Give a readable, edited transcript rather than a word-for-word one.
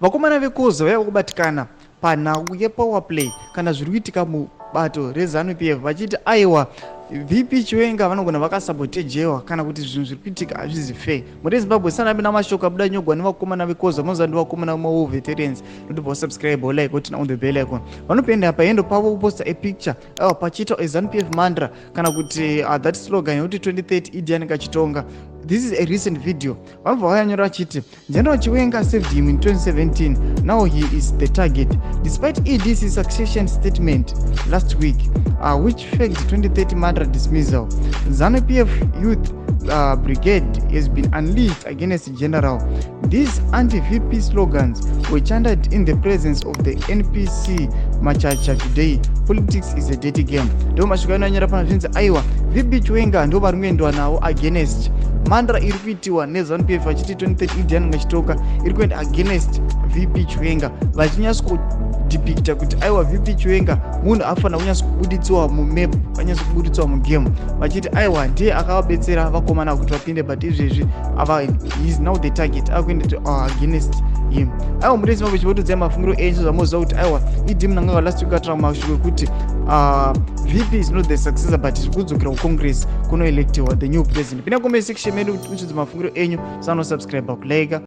vakomana vekoza vaiva kubatikana panhau yepower play kana zviri kuitika mubato reZANU-PF vachiti aiwa VP Chiwenga vanogona vakasabotejewa kana kuti zvinhu zviri kuitika hazvisi fair. Muri Zimbabwe sanambi namashoko abuda nyogwa nevakomana vekoza moza ndivakomana vemawo veterans notobva subscribe like kuti on the bell icon vanopenda paendo pavo kuposta a picture pachiitwa ZANU-PF mantra kana kuti that slogan yekuti 2030 Idi Anika Chitonga. This is a recent video. Vanobva vanyora vachiti General Chiwenga saved him in 2017. Now he is the target. Despite EDC's succession statement last week, which faked 2030 mantra dismissal, ZANU-PF Youth Brigade has been unleashed against General. These anti-VP slogans were chanted in the presence of the NPC Machacha today. Politics is a dirty game. Ndo mashukano anyora pana zvinzi aiwa VP Chiwenga ndo vari kuendwa nawo against mantra iri kuitiwa neZANU-PF vachiti 2030 Idi Anika Chitonga iri kuenda against VP Chiwenga vachinyatsokudepict kuti aiwa VP Chiwenga munhu afanira kunyatsokubuditsiwa mumap anyatsokubuditsiwa mugame vachiti aiwa ndiye akavabetsera vakomana kuti vapinde but izvezvi he is now the target akuenda against him. Aiwa muri Zimbabwe chivotodzai mafungiro enyu zvamoziva kuti aiwa Idi munangagwa last week atara mashoko ekuti VP is not the successor but iri kudzokera kucongress kunoelectiwa the new president. Pinda comment section medu kuti uchidze mafungiro enyu, subscribe, like